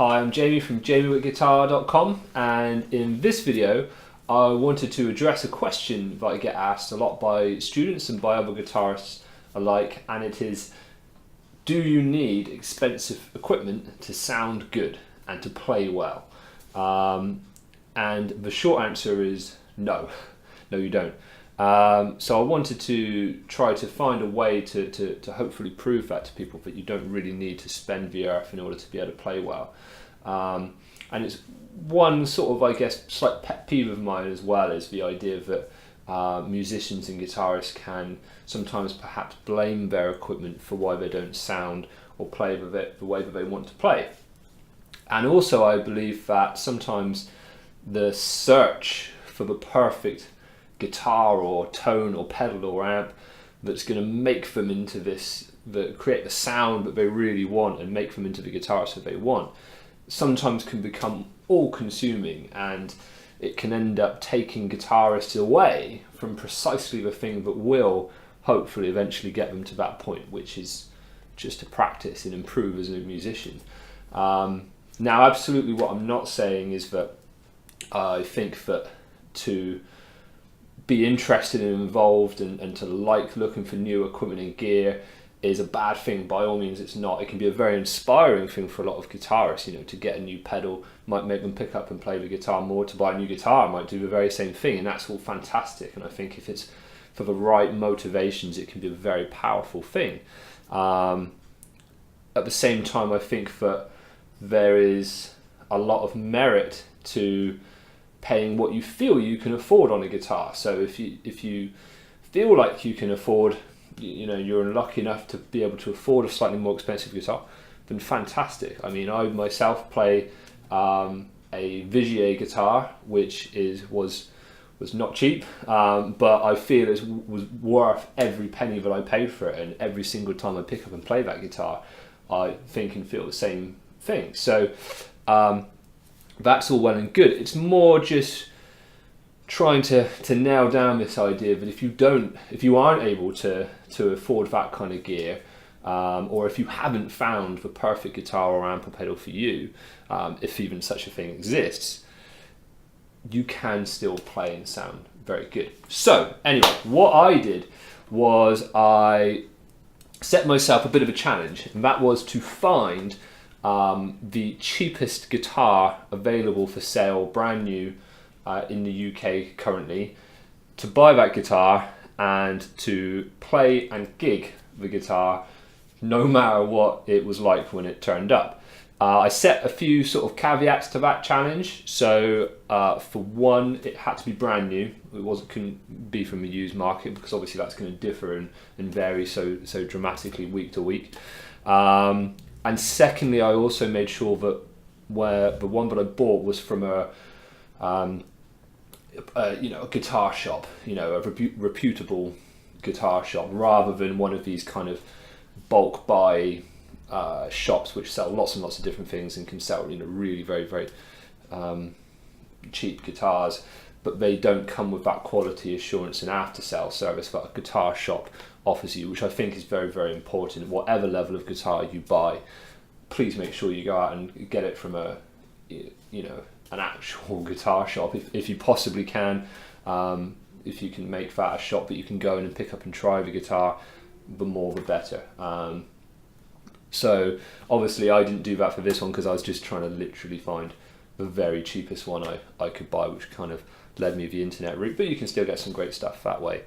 Hi, I'm Jamie from jamiewithguitar.com, and in this video I wanted to address a question that I get asked a lot by students and by other guitarists alike, and it is, do you need expensive equipment to sound good and to play well? And the short answer is no. No, you don't. So I wanted to try to find a way to hopefully prove that to people, that you don't really need to spend the earth in order to be able to play well. And it's one sort of, I guess, slight pet peeve of mine, as well as the idea that musicians and guitarists can sometimes perhaps blame their equipment for why they don't sound or play the way that they want to play. And also I believe that sometimes the search for the perfect guitar or tone or pedal or amp that's going to make them into this, create the sound that they really want and make them into the guitarist that they want, sometimes can become all-consuming, and it can end up taking guitarists away from precisely the thing that will hopefully eventually get them to that point, which is just to practice and improve as a musician. Now, absolutely what I'm not saying is that I think that to be interested and involved and to like looking for new equipment and gear is a bad thing. By all means, it's not. It can be a very inspiring thing for a lot of guitarists. You know, to get a new pedal might make them pick up and play the guitar more. To buy a new guitar might do the very same thing, and that's all fantastic. And I think if it's for the right motivations, it can be a very powerful thing. At the same time, I think that there is a lot of merit to paying what you feel you can afford on a guitar. So if you feel like you can afford, you know, you're lucky enough to be able to afford a slightly more expensive guitar, then fantastic. I mean, I myself play a Vigier guitar, which was not cheap, but I feel it was worth every penny that I paid for it, and every single time I pick up and play that guitar, I think and feel the same thing. So that's all well and good. It's more just trying to nail down this idea that if you aren't able to afford that kind of gear, or if you haven't found the perfect guitar or amp or pedal for you, if even such a thing exists, you can still play and sound very good. So anyway, what I did was I set myself a bit of a challenge, and that was to find the cheapest guitar available for sale, brand new, in the UK currently, to buy that guitar and to play and gig the guitar no matter what it was like when it turned up. I set a few sort of caveats to that challenge. So for one, it had to be brand new. It couldn't be from a used market, because obviously that's going to differ and vary so dramatically week to week. And secondly, I also made sure that the one that I bought was from a guitar shop, a reputable guitar shop, rather than one of these kind of bulk buy shops which sell lots and lots of different things and can sell really very, very cheap guitars, but they don't come with that quality assurance and after sale service that a guitar shop offers you, which I think is very, very important. Whatever level of guitar you buy, please make sure you go out and get it from an actual guitar shop if you possibly can. If you can make that a shop that you can go in and pick up and try the guitar, the more the better. So obviously I didn't do that for this one, because I was just trying to literally find the very cheapest one I could buy, which kind of led me the internet route. But you can still get some great stuff that way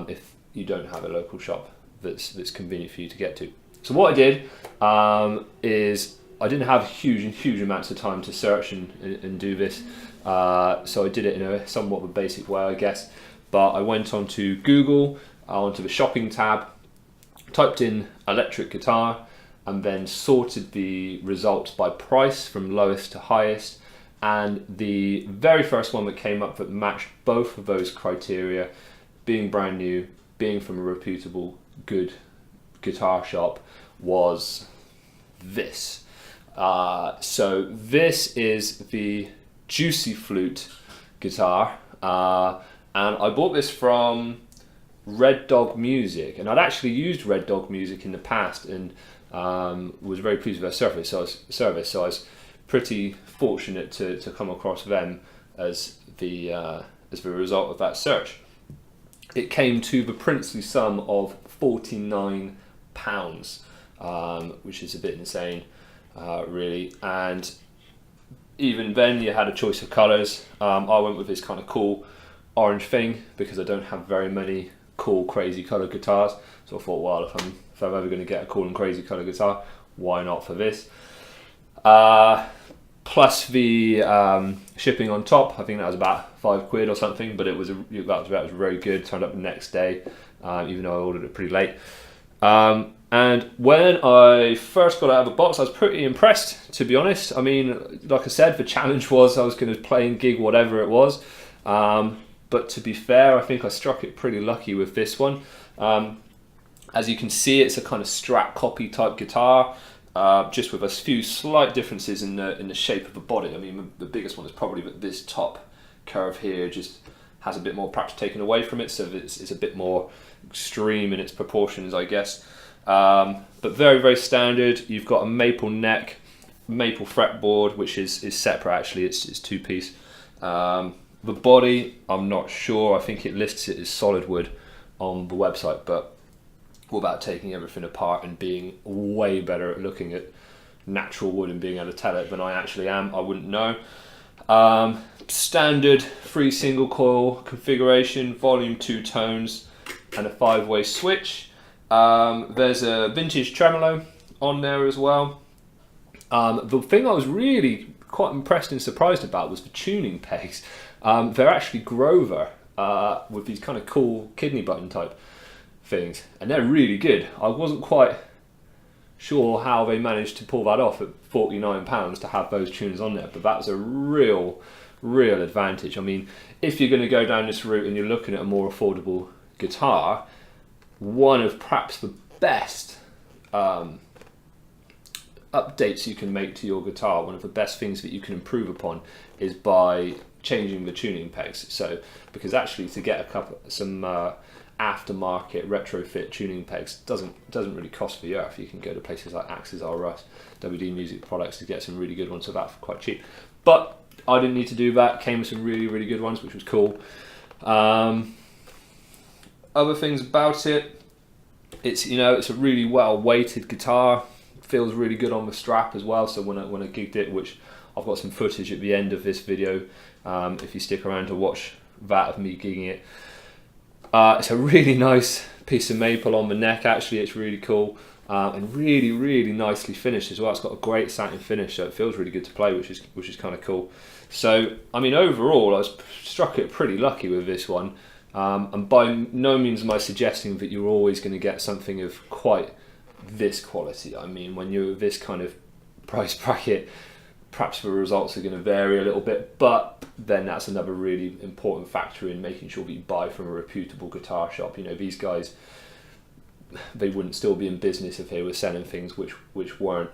if you don't have a local shop that's convenient for you to get to. So what I did is I didn't have huge amounts of time to search and do this, so I did it in a somewhat of a basic way, I guess. But I went onto Google, onto the shopping tab, typed in electric guitar, and then sorted the results by price from lowest to highest. And the very first one that came up that matched both of those criteria, being brand new, being from a reputable, good guitar shop, was this. So this is the Juicy Flute guitar, and I bought this from Red Dog Music, and I'd actually used Red Dog Music in the past and was very pleased with their service. So I was pretty fortunate to come across them as the result of that search. It came to the princely sum of £49, which is a bit insane, really. And even then, you had a choice of colours. I went with this kind of cool orange thing because I don't have very many cool, crazy coloured guitars. So I thought, well, if I'm ever going to get a cool and crazy coloured guitar, why not for this? Plus the shipping on top. I think that was about £5 or something, but that was very good. Turned up the next day, even though I ordered it pretty late. And when I first got out of the box, I was pretty impressed, to be honest. I mean, like I said, the challenge was I was going to play and gig whatever it was. But to be fair, I think I struck it pretty lucky with this one. As you can see, it's a kind of Strat copy type guitar, just with a few slight differences in the shape of the body. I mean, the biggest one is probably that this top curve here just has a bit more perhaps taken away from it, so it's a bit more extreme in its proportions, I guess. But very, very standard. You've got a maple neck, maple fretboard, which is separate actually. It's two-piece. The body, I'm not sure. I think it lists it as solid wood on the website, but without taking everything apart and being way better at looking at natural wood and being able to tell it than I actually am, I wouldn't know. Standard 3 single coil configuration, volume 2 tones, and a 5-way switch. There's a vintage tremolo on there as well. The thing I was really quite impressed and surprised about was the tuning pegs. They're actually Grover with these kind of cool kidney button type things, and they're really good. I wasn't quite sure how they managed to pull that off at £49 to have those tuners on there, but that's a real advantage. I mean, if you're going to go down this route and you're looking at a more affordable guitar, one of perhaps the best updates you can make to your guitar, one of the best things that you can improve upon, is by changing the tuning pegs. So, because actually to get some aftermarket retrofit tuning pegs doesn't really cost the earth. You can go to places like Axes R Us, WD Music Products to get some really good ones for that for quite cheap. But I didn't need to do that. Came with some really good ones, which was cool. Other things about it, it's a really well weighted guitar. Feels really good on the strap as well. So when I gigged it, which I've got some footage at the end of this video, if you stick around to watch that of me gigging it. It's a really nice piece of maple on the neck. Actually, it's really cool and really nicely finished as well. It's got a great satin finish, so it feels really good to play, which is kind of cool. So I mean, overall, I was struck it pretty lucky with this one. And by no means am I suggesting that you're always going to get something of quite this quality. I mean, when you're this kind of price bracket, perhaps the results are going to vary a little bit, but then that's another really important factor in making sure that you buy from a reputable guitar shop. You know, these guys, they wouldn't still be in business if they were selling things which weren't,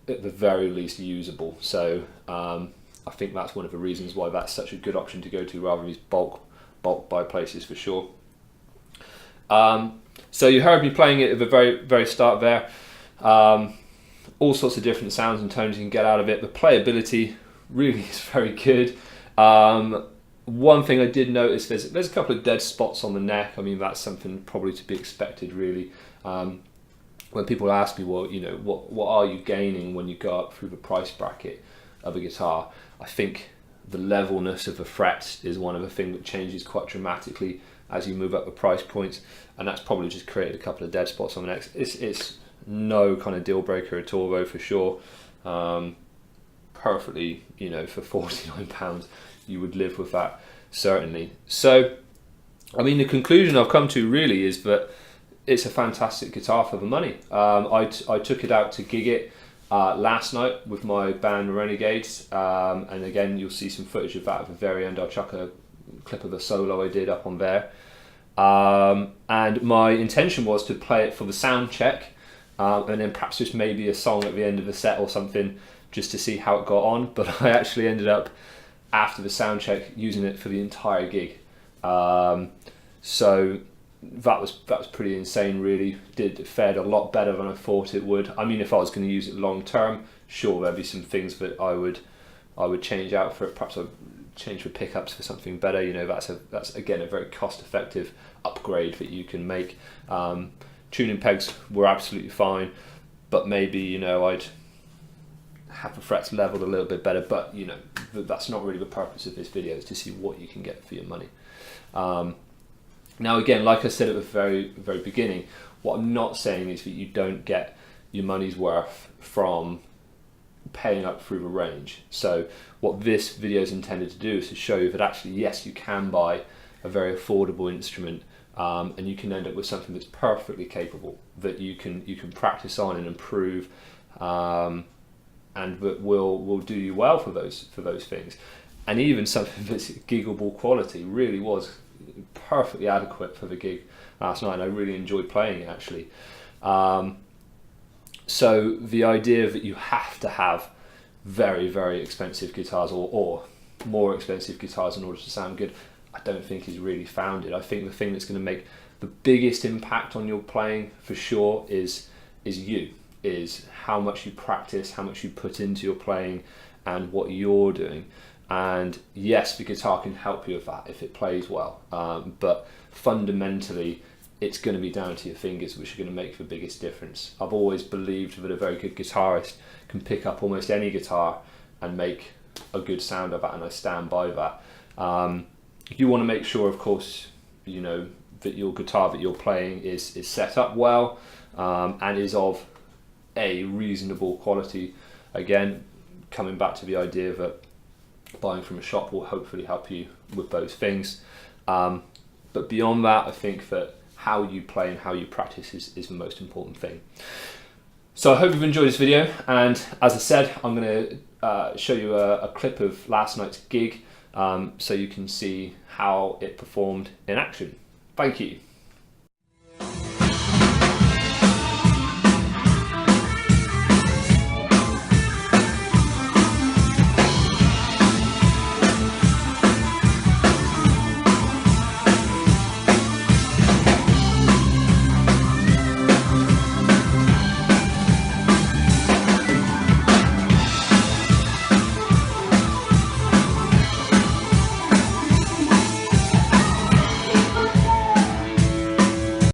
at the very least usable. So I think that's one of the reasons why that's such a good option to go to rather than these bulk buy places, for sure. So you heard me playing it at the very start there. All sorts of different sounds and tones you can get out of it. The playability really is very good. One thing I did notice, there's a couple of dead spots on the neck. I mean, that's something probably to be expected, really. When people ask me, well, what are you gaining when you go up through the price bracket of a guitar? I think the levelness of the frets is one of the things that changes quite dramatically as you move up the price points, and that's probably just created a couple of dead spots on the neck. It's no kind of deal breaker at all, though, for sure. Perfectly, for £49 you would live with that, certainly. So I mean, the conclusion I've come to really is that it's a fantastic guitar for the money. I took it out to gig it last night with my band Renegades, and again you'll see some footage of that at the very end. I'll chuck a clip of a solo I did up on there, and my intention was to play it for the sound check, and then perhaps just maybe a song at the end of the set or something just to see how it got on. But I actually ended up, after the sound check, using it for the entire gig. So that was pretty insane. Really fared a lot better than I thought it would. I mean, if I was going to use it long term, sure, there'd be some things that I would change out for it. Perhaps I'd change the pickups for something better. You know, that's again a very cost effective upgrade that you can make. Tuning pegs were absolutely fine, but maybe, you know, I'd have the frets leveled a little bit better. But you know, that's not really the purpose of this video, is to see what you can get for your money. Now again, like I said at the very beginning, what I'm not saying is that you don't get your money's worth from paying up through the range. So what this video is intended to do is to show you that actually, yes, you can buy a very affordable instrument, and you can end up with something that's perfectly capable, that you can practice on and improve, and that will do you well for those things. And even something that's giggable quality really was perfectly adequate for the gig last night, and I really enjoyed playing it actually. So the idea that you have to have very expensive guitars or more expensive guitars in order to sound good, I don't think is really founded. I think the thing that's going to make the biggest impact on your playing for sure is how much you practice, how much you put into your playing, and what you're doing. And yes, the guitar can help you with that if it plays well, but fundamentally it's going to be down to your fingers, which are going to make the biggest difference. I've always believed that a very good guitarist can pick up almost any guitar and make a good sound of that, and I stand by that. You want to make sure, of course, you know, that your guitar that you're playing is set up well, and is of a reasonable quality. Again, coming back to the idea that buying from a shop will hopefully help you with those things. But beyond that, I think that how you play and how you practice is the most important thing. So I hope you've enjoyed this video, and as I said, I'm going to show you a clip of last night's gig, so you can see how it performed in action. Thank you.